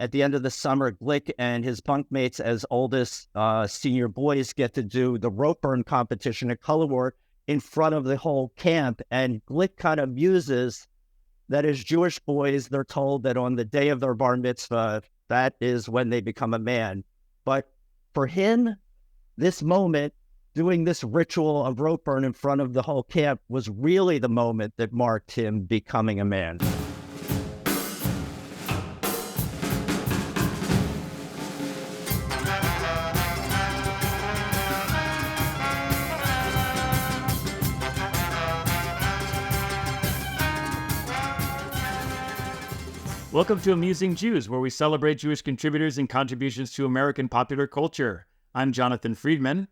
at the end of the summer, Glick and his bunkmates as oldest senior boys get to do the rope burn competition at Color War in front of the whole camp. And Glick kind of muses that as Jewish boys, they're told that on the day of their bar mitzvah, that is when they become a man. But for him, this moment, doing this ritual of rope burn in front of the whole camp was really the moment that marked him becoming a man. Welcome to Amusing Jews, where we celebrate Jewish contributors and contributions to American popular culture. I'm Jonathan Friedmann.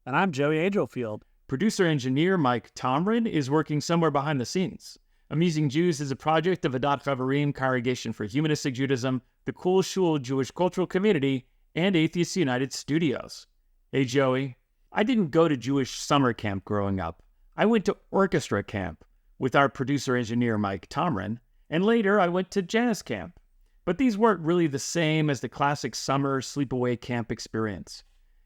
And I'm Joey Angelfield. Producer-engineer Mike Tomren is working somewhere behind the scenes. Amusing Jews is a project of Adat Chaverim, Congregation for Humanistic Judaism, the Cool Shul Jewish Cultural Community, and Atheists United Studios. Hey, Joey. I didn't go to Jewish summer camp growing up. I went to orchestra camp with our producer-engineer Mike Tomren. And later, I went to jazz camp. But these weren't really the same as the classic summer sleepaway camp experience.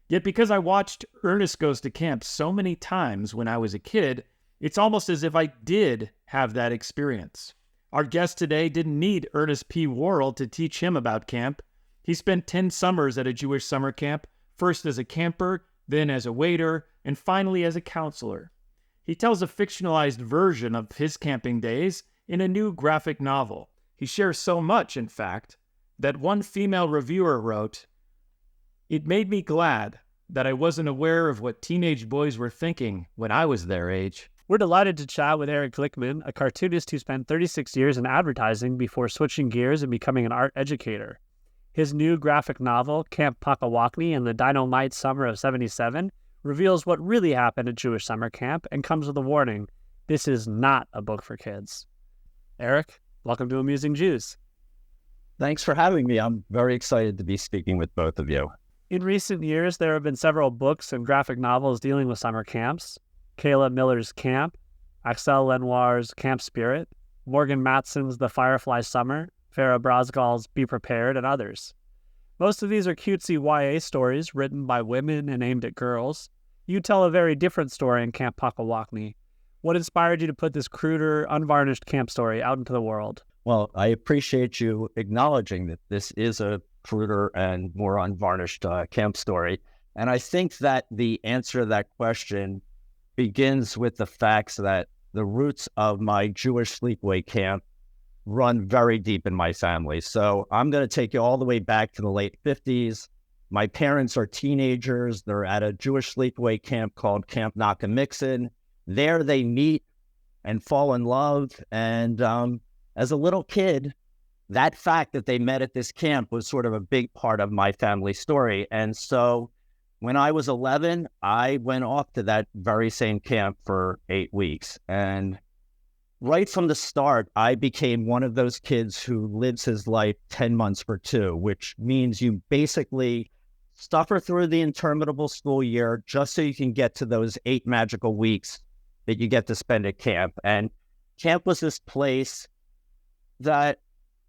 Yet because I watched Ernest Goes to Camp so many times when I was a kid, it's almost as if I did have that experience. Our guest today didn't need Ernest P. Worrell to teach him about camp. He spent 10 summers at a Jewish summer camp, first as a camper, then as a waiter, and finally as a counselor. He tells a fictionalized version of his camping days in a new graphic novel. He shares so much, in fact, that one female reviewer wrote, "It made me glad that I wasn't aware of what teenage boys were thinking when I was their age." We're delighted to chat with Eric Glickman, a cartoonist who spent 36 years in advertising before switching gears and becoming an art educator. His new graphic novel, Camp Pakne and the Dyn-O-Mite Summer of '77, reveals what really happened at Jewish summer camp and comes with a warning: this is not a book for kids. Eric, welcome to Amusing Jews. Thanks for having me. I'm very excited to be speaking with both of you. In recent years, there have been several books and graphic novels dealing with summer camps. Kayla Miller's Camp, Axel Lenoir's Camp Spirit, Morgan Matson's The Firefly Summer, Farah Brosgall's Be Prepared, and others. Most of these are cutesy YA stories written by women and aimed at girls. You tell a very different story in Camp Pock-a-Wocknee. What inspired you to put this cruder, unvarnished camp story out into the world? Well, I appreciate you acknowledging that this is a cruder and more unvarnished camp story. And I think that the answer to that question begins with the facts that the roots of my Jewish sleepaway camp run very deep in my family. So I'm going to take you all the way back to the late 50s. My parents are teenagers. They're at a Jewish sleepaway camp called Camp Pakne. There they meet and fall in love. And as a little kid, that fact that they met at this camp was sort of a big part of my family story. And so when I was 11, I went off to that very same camp for 8 weeks. And right from the start, I became one of those kids who lives his life 10 months for 2, which means you basically suffer through the interminable school year just so you can get to those 8 magical weeks that you get to spend at camp. And camp was this place that,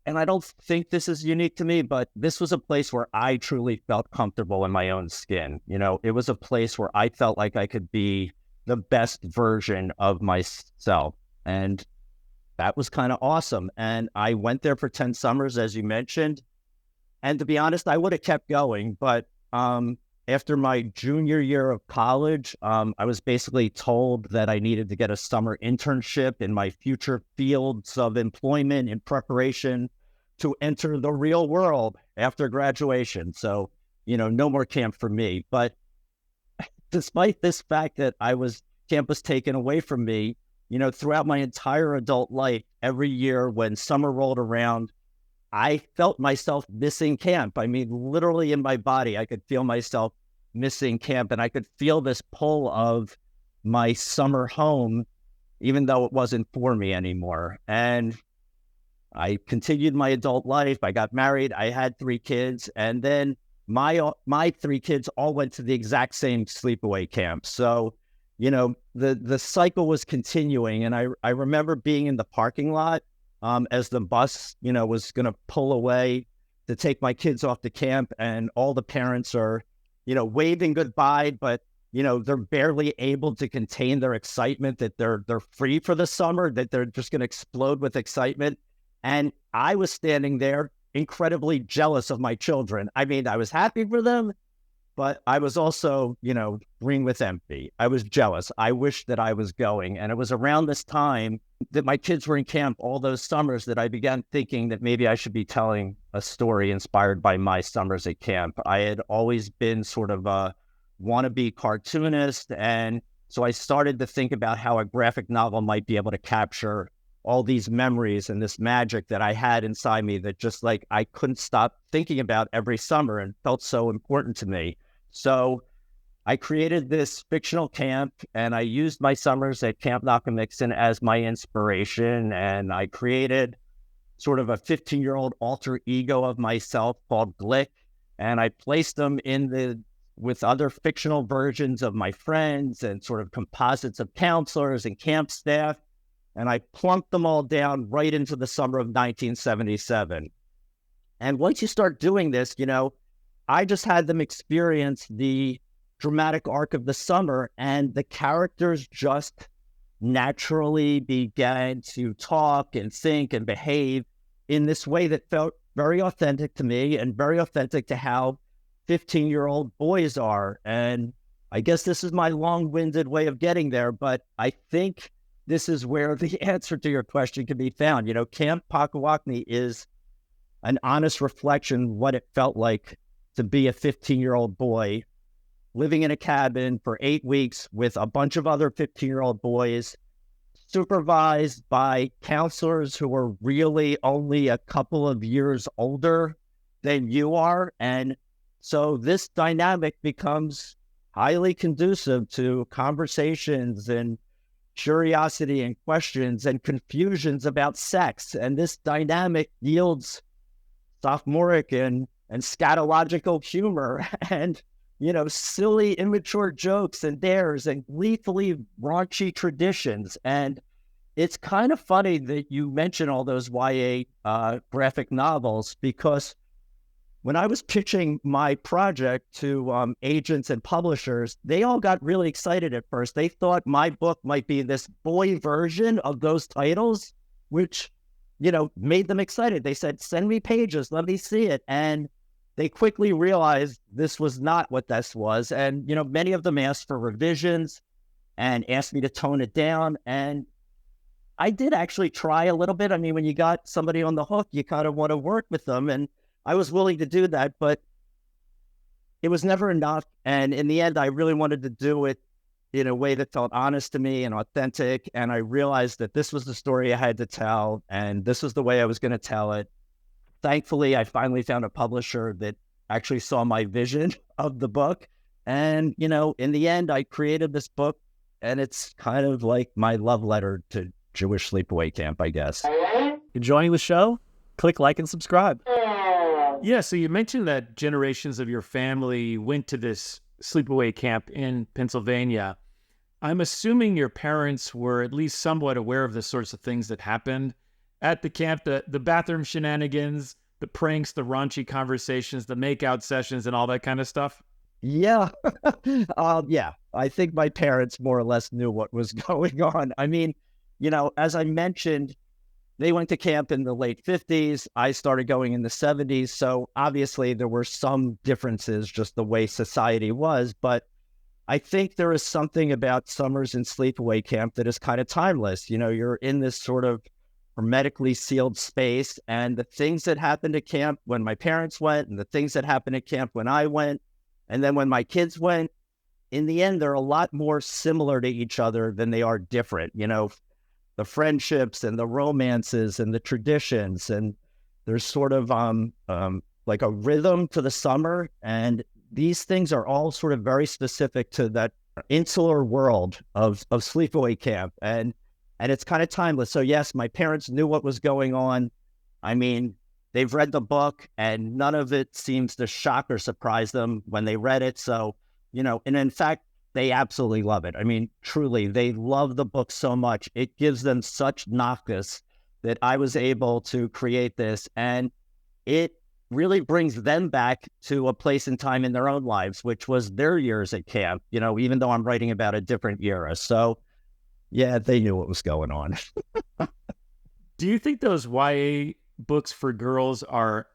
and I don't think this is unique to me, but this was a place where I truly felt comfortable in my own skin. You know, it was a place where I felt like I could be the best version of myself. And that was kind of awesome. And I went there for 10 summers, as you mentioned. And to be honest, I would have kept going, but after my junior year of college, I was basically told that I needed to get a summer internship in my future fields of employment in preparation to enter the real world after graduation. So, you know, no more camp for me. But despite this fact that camp was taken away from me, you know, throughout my entire adult life, every year when summer rolled around, I felt myself missing camp. I mean, literally in my body, I could feel myself missing camp, and I could feel this pull of my summer home, even though it wasn't for me anymore. And I continued my adult life. I got married. I had 3 kids, and then my 3 kids all went to the exact same sleepaway camp. So, you know, the cycle was continuing, and I remember being in the parking lot as the bus, you know, was going to pull away to take my kids off to camp, and all the parents are, waving goodbye, but they're barely able to contain their excitement that they're free for the summer, that they're just going to explode with excitement. And I was standing there incredibly jealous of my children. I mean, I was happy for them, but I was also, green with envy. I was jealous. I wished that I was going. And it was around this time that my kids were in camp all those summers that I began thinking that maybe I should be telling a story inspired by my summers at camp. I had always been sort of a wannabe cartoonist. And so I started to think about how a graphic novel might be able to capture all these memories and this magic that I had inside me that just like I couldn't stop thinking about every summer and felt so important to me. So I created this fictional camp, and I used my summers at Camp Pakne as my inspiration. And I created sort of a 15-year-old alter ego of myself called Glick. And I placed them with other fictional versions of my friends and sort of composites of counselors and camp staff. And I plunked them all down right into the summer of 1977. And once you start doing this, I just had them experience the dramatic arc of the summer, and the characters just naturally began to talk and think and behave in this way that felt very authentic to me and very authentic to how 15-year-old boys are. And I guess this is my long-winded way of getting there, but I think this is where the answer to your question can be found. Camp Pock-a-Wocknee is an honest reflection of what it felt like to be a 15-year-old boy living in a cabin for 8 weeks with a bunch of other 15-year-old boys, supervised by counselors who were really only a couple of years older than you are. And so this dynamic becomes highly conducive to conversations and curiosity and questions and confusions about sex. And this dynamic yields sophomoric and scatological humor and, silly, immature jokes and dares and gleefully raunchy traditions. And it's kind of funny that you mention all those YA graphic novels, because when I was pitching my project to agents and publishers, they all got really excited at first. They thought my book might be this boy version of those titles, which, made them excited. They said, send me pages, let me see it. And they quickly realized this was not what this was. And, many of them asked for revisions and asked me to tone it down. And I did actually try a little bit. I mean, when you got somebody on the hook, you kind of want to work with them. And I was willing to do that, but it was never enough. And in the end, I really wanted to do it in a way that felt honest to me and authentic. And I realized that this was the story I had to tell, and this was the way I was going to tell it. Thankfully, I finally found a publisher that actually saw my vision of the book. And, in the end, I created this book, and it's kind of like my love letter to Jewish sleepaway camp, I guess. Enjoying the show? Click like and subscribe. Yeah, so you mentioned that generations of your family went to this sleepaway camp in Pennsylvania. I'm assuming your parents were at least somewhat aware of the sorts of things that happened at the camp, the bathroom shenanigans, the pranks, the raunchy conversations, the makeout sessions, and all that kind of stuff? Yeah. Yeah. I think my parents more or less knew what was going on. I mean, as I mentioned, they went to camp in the late 50s. I started going in the 70s. So obviously there were some differences, just the way society was. But I think there is something about summers in sleepaway camp that is kind of timeless. You're in this sort of hermetically sealed space, and the things that happened at camp when my parents went and the things that happened at camp when I went, and then when my kids went, in the end, they're a lot more similar to each other than they are different. The friendships and the romances and the traditions, and there's sort of like a rhythm to the summer, and these things are all sort of very specific to that insular world of sleepaway camp, and it's kind of timeless. So yes, my parents knew what was going on. I mean, they've read the book, and none of it seems to shock or surprise them when they read it. So, and in fact, they absolutely love it. I mean, truly, they love the book so much. It gives them such nachas that I was able to create this. And it really brings them back to a place and time in their own lives, which was their years at camp, even though I'm writing about a different era. So yeah, they knew what was going on. Do you think those YA books for girls are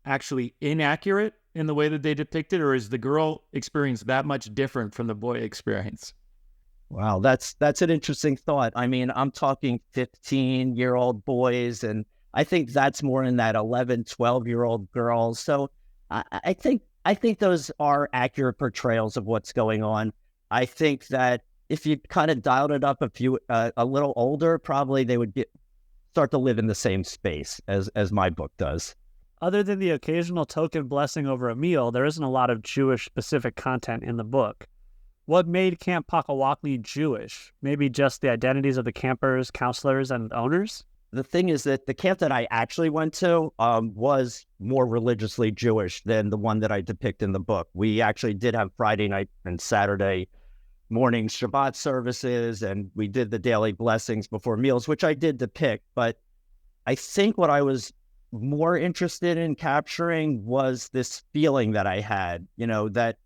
actually inaccurate in the way that they depict it, or is the girl experience that much different from the boy experience? Wow, that's an interesting thought. I mean, I'm talking 15-year-old boys, and I think that's more in that 11, 12-year-old girls. So I think those are accurate portrayals of what's going on. I think that if you kind of dialed it up a little older, probably they would start to live in the same space as my book does. Other than the occasional token blessing over a meal, there isn't a lot of Jewish-specific content in the book. What made Camp Pock-a-Wocknee Jewish? Maybe just the identities of the campers, counselors, and owners? The thing is that the camp that I actually went to was more religiously Jewish than the one that I depict in the book. We actually did have Friday night and Saturday morning Shabbat services, and we did the daily blessings before meals, which I did depict. But I think what I was more interested in capturing was this feeling that I had, that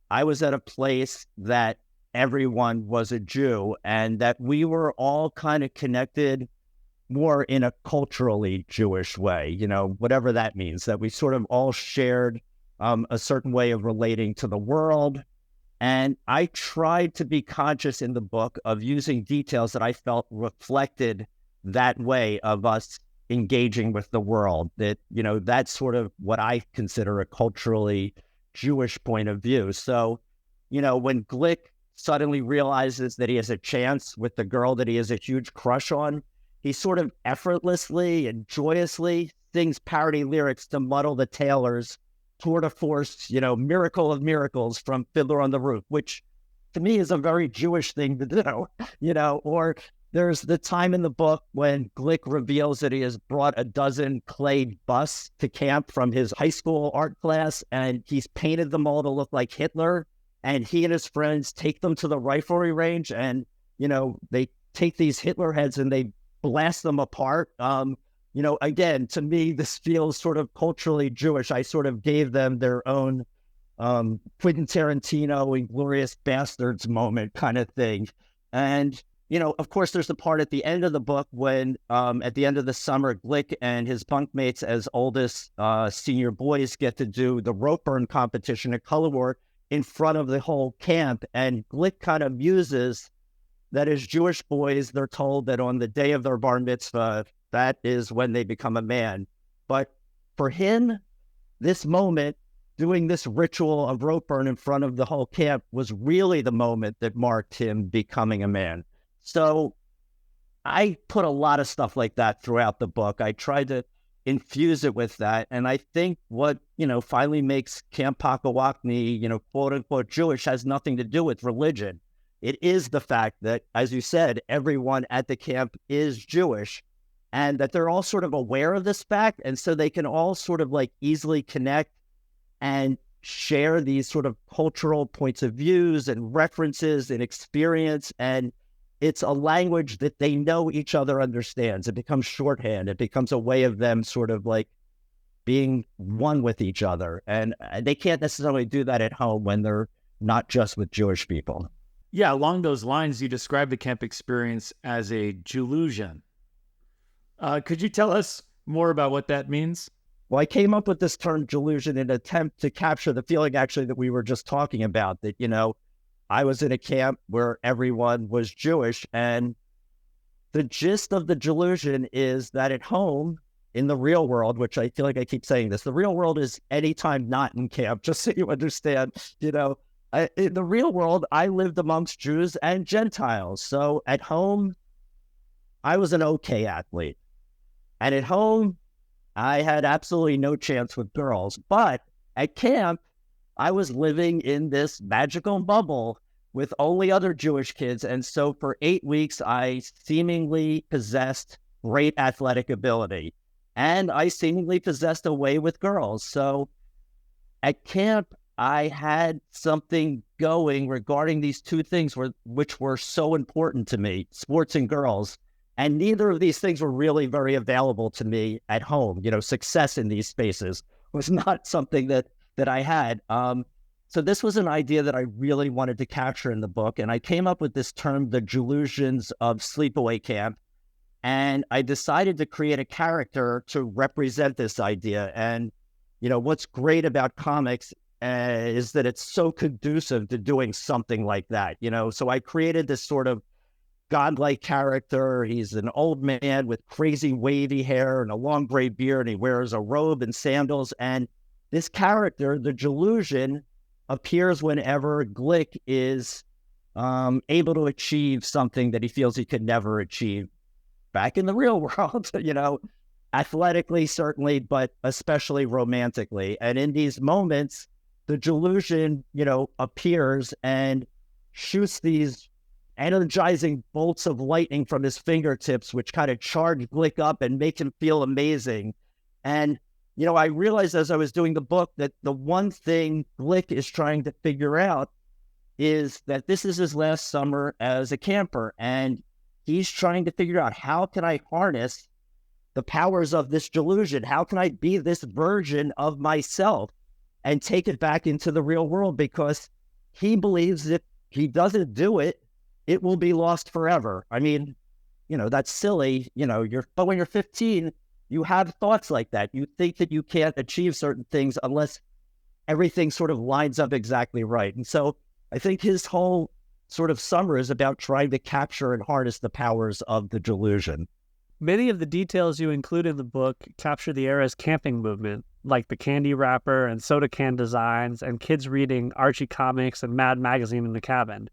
I was at a place that everyone was a Jew and that we were all kind of connected more in a culturally Jewish way, whatever that means, that we sort of all shared a certain way of relating to the world. And I tried to be conscious in the book of using details that I felt reflected that way of us engaging with the world, that, that's sort of what I consider a culturally Jewish point of view. So, when Glick suddenly realizes that he has a chance with the girl that he has a huge crush on, he sort of effortlessly and joyously sings parody lyrics to Muddle the Tailors' tour de force, Miracle of Miracles from Fiddler on the Roof, which to me is a very Jewish thing to do, or there's the time in the book when Glick reveals that he has brought a dozen clay busts to camp from his high school art class, and he's painted them all to look like Hitler. And he and his friends take them to the riflery range, and, they take these Hitler heads and they blast them apart. Again, to me, this feels sort of culturally Jewish. I sort of gave them their own Quentin Tarantino, Inglourious Bastards moment kind of thing. And of course, there's the part at the end of the book when, at the end of the summer, Glick and his bunkmates as oldest senior boys get to do the rope burn competition at Color War in front of the whole camp. And Glick kind of muses that as Jewish boys, they're told that on the day of their bar mitzvah, that is when they become a man. But for him, this moment, doing this ritual of rope burn in front of the whole camp, was really the moment that marked him becoming a man. So I put a lot of stuff like that throughout the book. I tried to infuse it with that. And I think what, finally makes Camp Pock-a-Wocknee, quote unquote Jewish, has nothing to do with religion. It is the fact that, as you said, everyone at the camp is Jewish, and that they're all sort of aware of this fact. And so they can all sort of like easily connect and share these sort of cultural points of views and references and experience. And it's a language that they know each other understands. It becomes shorthand. It becomes a way of them sort of like being one with each other. And they can't necessarily do that at home when they're not just with Jewish people. Yeah, along those lines, you describe the camp experience as a Delusion. Could you tell us more about what that means? Well, I came up with this term Delusion in an attempt to capture the feeling actually that we were just talking about, that, I was in a camp where everyone was Jewish, and the gist of the Delusion is that at home, in the real world, which I feel like I keep saying this, the real world is anytime not in camp, just so you understand, in the real world, I lived amongst Jews and Gentiles. So at home, I was an okay athlete. And at home, I had absolutely no chance with girls. But at camp, I was living in this magical bubble with only other Jewish kids. And so for 8 weeks, I seemingly possessed great athletic ability. And I seemingly possessed a way with girls. So at camp, I had something going regarding these two things which were so important to me, sports and girls. And neither of these things were really very available to me at home. Success in these spaces was not something that I had. So this was an idea that I really wanted to capture in the book. And I came up with this term, the Delusions of Sleepaway Camp. And I decided to create a character to represent this idea. And, what's great about comics is that it's so conducive to doing something like that, So I created this sort of godlike character. He's an old man with crazy wavy hair and a long gray beard, and he wears a robe and sandals. And this character, the Delusion, appears whenever Glick is able to achieve something that he feels he could never achieve back in the real world, athletically, certainly, but especially romantically. And in these moments, the Delusion, appears and shoots these energizing bolts of lightning from his fingertips, which kind of charge Glick up and make him feel amazing. And, I realized as I was doing the book that the one thing Glick is trying to figure out is that this is his last summer as a camper. And he's trying to figure out, how can I harness the powers of this delusion? How can I be this version of myself and take it back into the real world? Because he believes if he doesn't do it, it will be lost forever. I mean, that's silly, but when you're 15, you have thoughts like that. You think that you can't achieve certain things unless everything sort of lines up exactly right. And so I think his whole sort of summer is about trying to capture and harness the powers of the delusion. Many of the details you include in the book capture the era's camping movement, like the candy wrapper and soda can designs and kids reading Archie comics and Mad magazine in the cabin.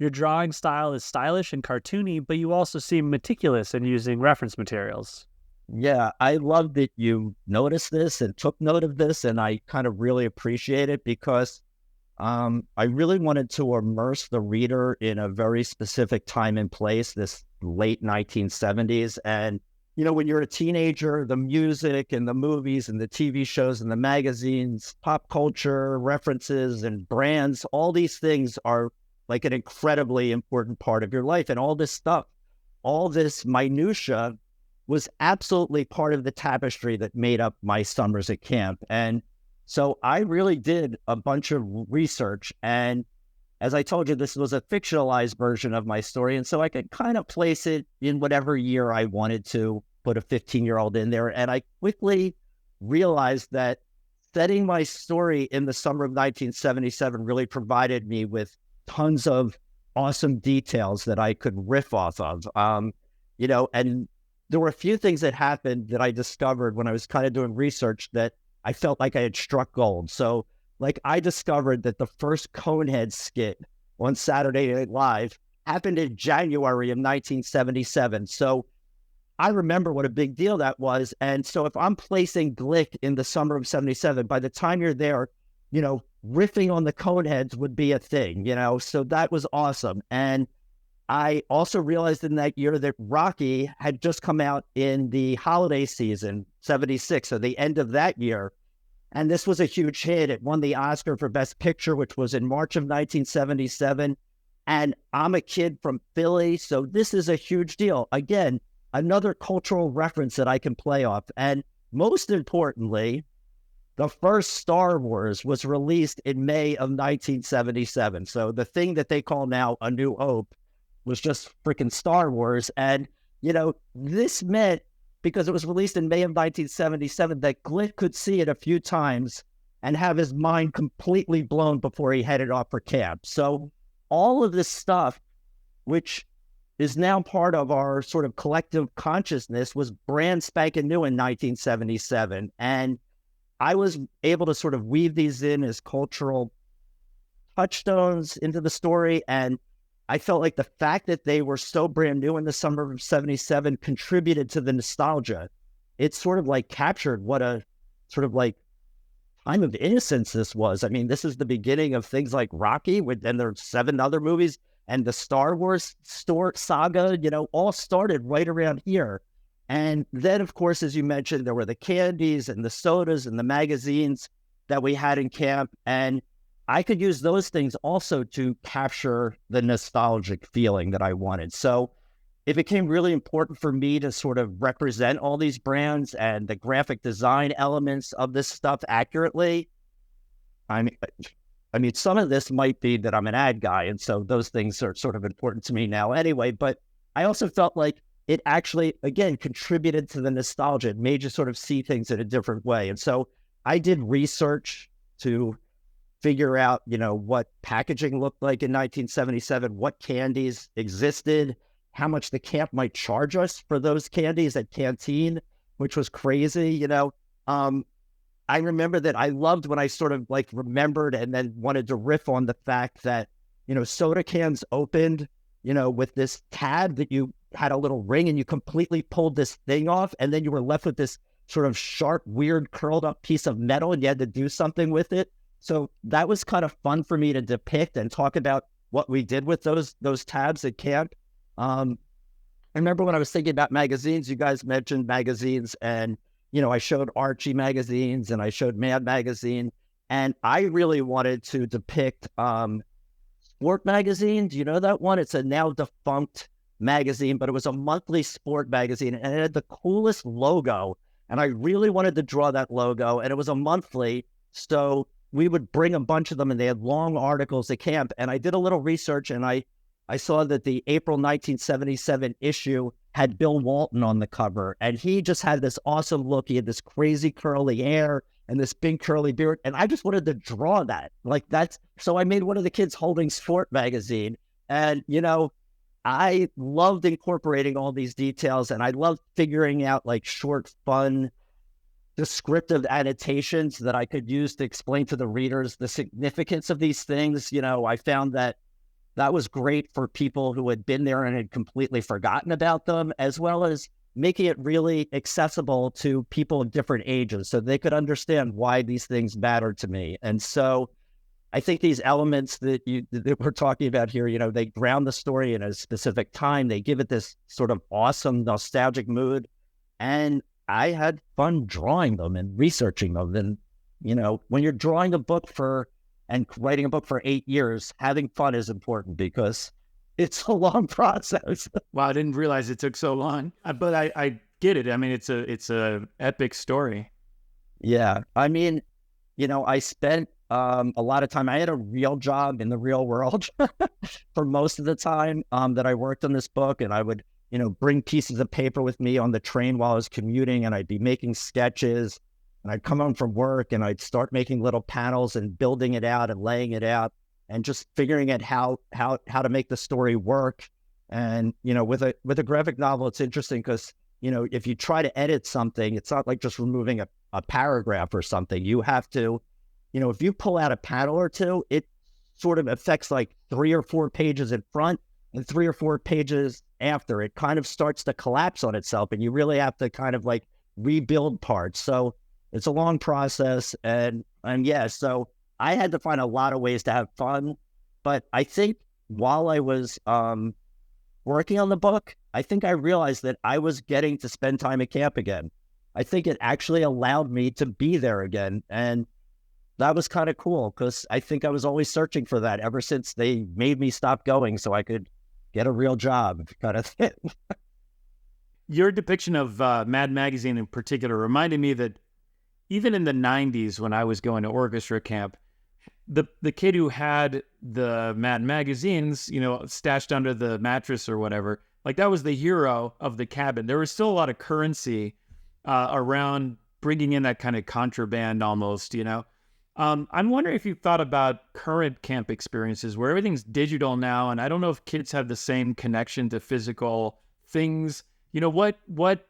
Your drawing style is stylish and cartoony, but you also seem meticulous in using reference materials. Yeah, I love that you noticed this and took note of this, and I kind of really appreciate it because I really wanted to immerse the reader in a very specific time and place, this late 1970s. And, when you're a teenager, the music and the movies and the TV shows and the magazines, pop culture references and brands, all these things are like an incredibly important part of your life. And all this stuff, all this minutia was absolutely part of the tapestry that made up my summers at camp. And so I really did a bunch of research. And as I told you, this was a fictionalized version of my story. And so I could kind of place it in whatever year I wanted to, put a 15-year-old in there. And I quickly realized that setting my story in the summer of 1977 really provided me with tons of awesome details that I could riff off of. And there were a few things that happened that I discovered when I was kind of doing research that I felt like I had struck gold. So, like, I discovered that the first Conehead skit on Saturday Night Live happened in January of 1977. So I remember what a big deal that was. And so if I'm placing Glick in the summer of 77, by the time you're there, riffing on the Coneheads would be a thing, so that was awesome. And I also realized in that year that Rocky had just come out in the holiday season, 76, so the end of that year. And this was a huge hit. It won the Oscar for Best Picture, which was in March of 1977. And I'm a kid from Philly, so this is a huge deal. Again, another cultural reference that I can play off. And most importantly, the first Star Wars was released in May of 1977. So the thing that they call now A New Hope was just freaking Star Wars. And, this meant, because it was released in May of 1977, that Glick could see it a few times and have his mind completely blown before he headed off for camp. So all of this stuff, which is now part of our sort of collective consciousness, was brand spanking new in 1977. And I was able to sort of weave these in as cultural touchstones into the story. And I felt like the fact that they were so brand new in the summer of 77 contributed to the nostalgia. It sort of like captured what a sort of like time of innocence this was. I mean, this is the beginning of things like Rocky, and there's 7 other movies, and the Star Wars saga, all started right around here. And then, of course, as you mentioned, there were the candies and the sodas and the magazines that we had in camp. And I could use those things also to capture the nostalgic feeling that I wanted. So it became really important for me to sort of represent all these brands and the graphic design elements of this stuff accurately. I mean, some of this might be that I'm an ad guy, and so those things are sort of important to me now anyway, but I also felt like it actually, again, contributed to the nostalgia. It made you sort of see things in a different way. And so I did research to figure out, what packaging looked like in 1977, what candies existed, how much the camp might charge us for those candies at canteen, which was crazy, I remember that I loved when I sort of like remembered and then wanted to riff on the fact that, soda cans opened, with this tab that you had a little ring and you completely pulled this thing off. And then you were left with this sort of sharp, weird, curled up piece of metal and you had to do something with it. So that was kind of fun for me to depict and talk about what we did with those tabs at camp. I remember when I was thinking about magazines, you guys mentioned magazines, and I showed Archie magazines and I showed Mad magazine, and I really wanted to depict Sport magazine. Do you know that one? It's a now defunct magazine, but it was a monthly sport magazine and it had the coolest logo. And I really wanted to draw that logo, and it was a monthly. So we would bring a bunch of them and they had long articles at camp. And I did a little research and I saw that the April 1977 issue had Bill Walton on the cover, and he just had this awesome look. He had this crazy curly hair and this big curly beard, and I just wanted to draw that. So I made one of the kids holding Sport magazine, and I loved incorporating all these details, and I loved figuring out like short, fun, descriptive annotations that I could use to explain to the readers the significance of these things. I found that was great for people who had been there and had completely forgotten about them, as well as making it really accessible to people of different ages so they could understand why these things matter to me. And so I think these elements that we're talking about here, they ground the story in a specific time. They give it this sort of awesome, nostalgic mood. And I had fun drawing them and researching them. And, when you're drawing a book and writing a book for 8 years, having fun is important because it's a long process. Wow, I didn't realize it took so long, but I get it. I mean, it's a epic story. Yeah, I mean, I spent a lot of time. I had a real job in the real world for most of the time that I worked on this book, and I would, bring pieces of paper with me on the train while I was commuting, and I'd be making sketches. And I'd come home from work and I'd start making little panels and building it out and laying it out and just figuring out how to make the story work. And, with a graphic novel, it's interesting because, if you try to edit something, it's not like just removing a paragraph or something. You have to, if you pull out a panel or two, it sort of affects like 3 or 4 pages in front and 3 or 4 pages after. It kind of starts to collapse on itself, and you really have to kind of like rebuild parts. So it's a long process, and yeah, so I had to find a lot of ways to have fun. But I think while I was working on the book, I think I realized that I was getting to spend time at camp again. I think it actually allowed me to be there again, and that was kind of cool because I think I was always searching for that ever since they made me stop going so I could get a real job kind of thing. Your depiction of Mad Magazine in particular reminded me that even in the 90s, when I was going to orchestra camp, the kid who had the Mad magazines, stashed under the mattress or whatever, like that was the hero of the cabin. There was still a lot of currency around bringing in that kind of contraband almost, I'm wondering if you've thought about current camp experiences where everything's digital now, and I don't know if kids have the same connection to physical things. What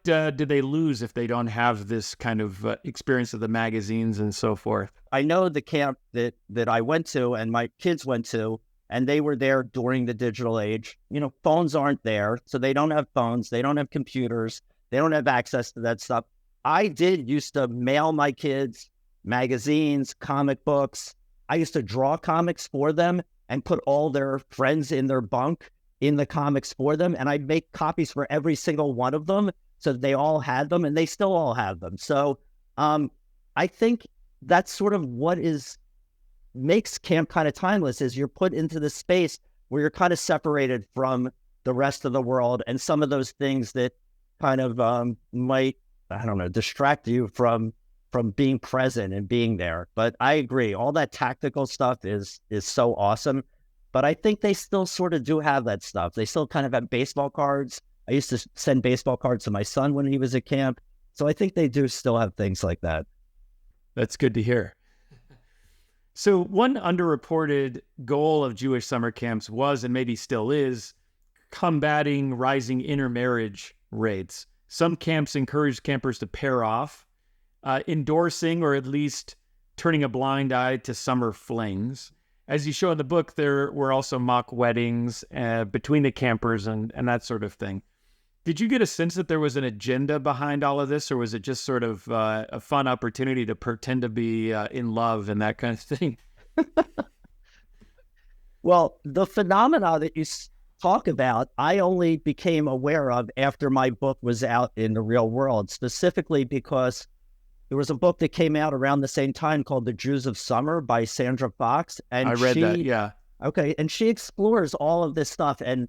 do they lose if they don't have this kind of experience of the magazines and so forth? I know the camp that I went to and my kids went to, and they were there during the digital age. Phones aren't there, so they don't have phones. They don't have computers. They don't have access to that stuff. I did used to mail my kids magazines, comic books. I used to draw comics for them and put all their friends in their bunk in the comics for them, and I'd make copies for every single one of them so that they all had them, and they still all have them. So I think that's sort of what makes camp kind of timeless, is you're put into this space where you're kind of separated from the rest of the world and some of those things that kind of might, I don't know, distract you from being present and being there. But I agree, all that tactical stuff is so awesome. But I think they still sort of do have that stuff. They still kind of have baseball cards. I used to send baseball cards to my son when he was at camp. So I think they do still have things like that. That's good to hear. So one underreported goal of Jewish summer camps was, and maybe still is, combating rising intermarriage rates. Some camps encourage campers to pair off, endorsing or at least turning a blind eye to summer flings. As you show in the book, there were also mock weddings between the campers and that sort of thing. Did you get a sense that there was an agenda behind all of this, or was it just sort of a fun opportunity to pretend to be in love and that kind of thing? Well, the phenomena that you talk about, I only became aware of after my book was out in the real world, specifically because there was a book that came out around the same time called The Jews of Summer by Sandra Fox. And I read that, yeah. Okay, and she explores all of this stuff. And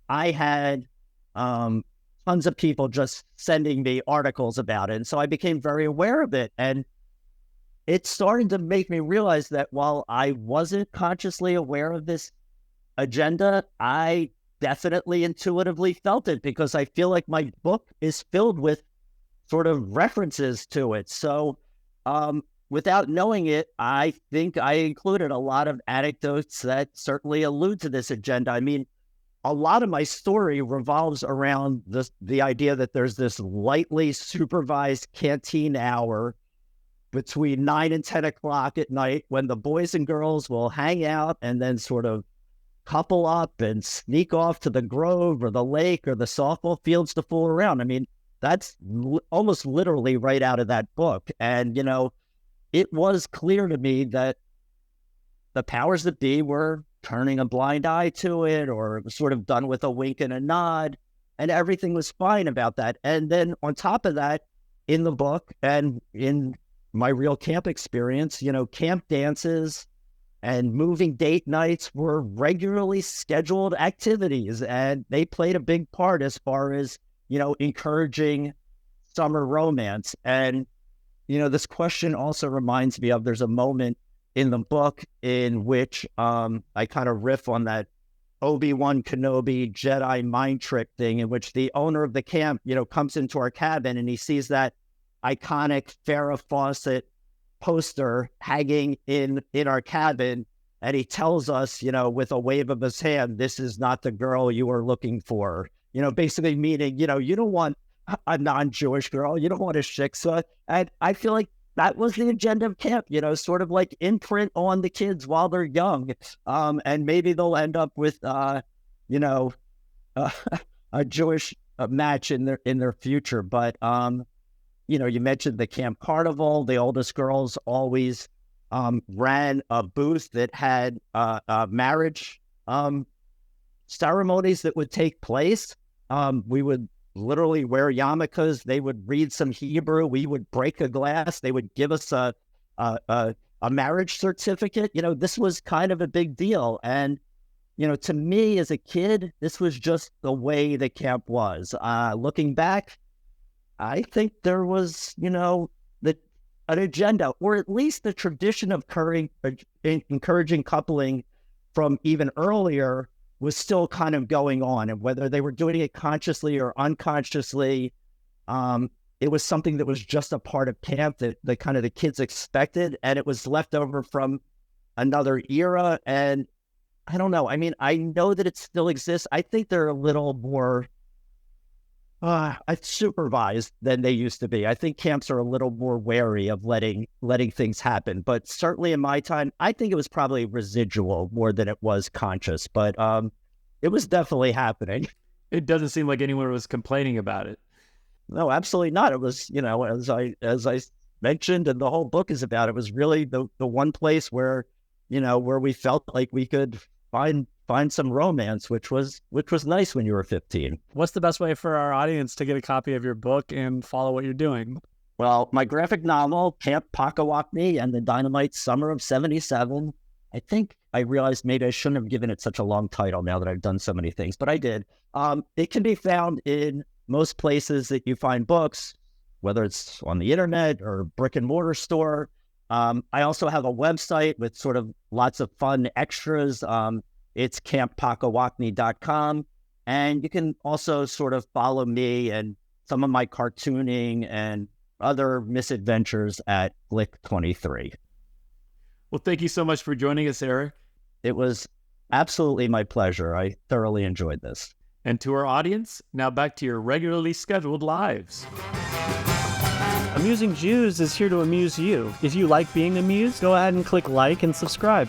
I had tons of people just sending me articles about it. And so I became very aware of it. And it started to make me realize that while I wasn't consciously aware of this agenda, I definitely intuitively felt it, because I feel like my book is filled with sort of references to it. So without knowing it, I think I included a lot of anecdotes that certainly allude to this agenda. I mean, a lot of my story revolves around the idea that there's this lightly supervised canteen hour between 9 and 10 o'clock at night when the boys and girls will hang out and then sort of couple up and sneak off to the grove or the lake or the softball fields to fool around. I mean, that's almost literally right out of that book. And, you know, it was clear to me that the powers that be were turning a blind eye to it, or it was sort of done with a wink and a nod, and everything was fine about that. And then on top of that, in the book and in my real camp experience, you know, camp dances and moving date nights were regularly scheduled activities, and they played a big part as far as, you know, encouraging summer romance. And, you know, this question also reminds me of, there's a moment in the book in which I kind of riff on that Obi-Wan Kenobi Jedi mind trick thing, in which the owner of the camp, you know, comes into our cabin and he sees that iconic Farrah Fawcett poster hanging in our cabin, and he tells us, you know, with a wave of his hand, this is not the girl you are looking for. You know, basically meaning, you know, you don't want a non-Jewish girl, you don't want a shiksa. And I feel like that was the agenda of camp, you know, sort of like imprint on the kids while they're young. And maybe they'll end up with, you know, a Jewish match in their future. But, you know, you mentioned the camp carnival. The oldest girls always ran a booth that had marriage ceremonies that would take place. We would literally wear yarmulkes. They would read some Hebrew. We would break a glass. They would give us a marriage certificate. You know, this was kind of a big deal. And, you know, to me as a kid, this was just the way the camp was. Looking back, I think there was, you know, an agenda, or at least the tradition of encouraging coupling from even earlier was still kind of going on. And whether they were doing it consciously or unconsciously, it was something that was just a part of camp that the kind of the kids expected, and it was left over from another era. And I don't know. I mean, I know that it still exists. I think they're a little more supervised than they used to be. I think camps are a little more wary of letting things happen. But certainly in my time, I think it was probably residual more than it was conscious. But it was definitely happening. It doesn't seem like anyone was complaining about it. No, absolutely not. It was, you know, as I mentioned, and the whole book is about, it was really the one place where, you know, where we felt like we could find some romance, which was nice when you were 15. What's the best way for our audience to get a copy of your book and follow what you're doing? Well, my graphic novel, Camp Pakne and the Dyn-O-Mite Summer of '77, I think I realized maybe I shouldn't have given it such a long title now that I've done so many things, but I did. It can be found in most places that you find books, whether it's on the internet or brick and mortar store. I also have a website with sort of lots of fun extras. It's camppock-a-wocknee.com. And you can also sort of follow me and some of my cartooning and other misadventures at Glick23. Well, thank you so much for joining us, Eric. It was absolutely my pleasure. I thoroughly enjoyed this. And to our audience, now back to your regularly scheduled lives. Amusing Jews is here to amuse you. If you like being amused, go ahead and click like and subscribe.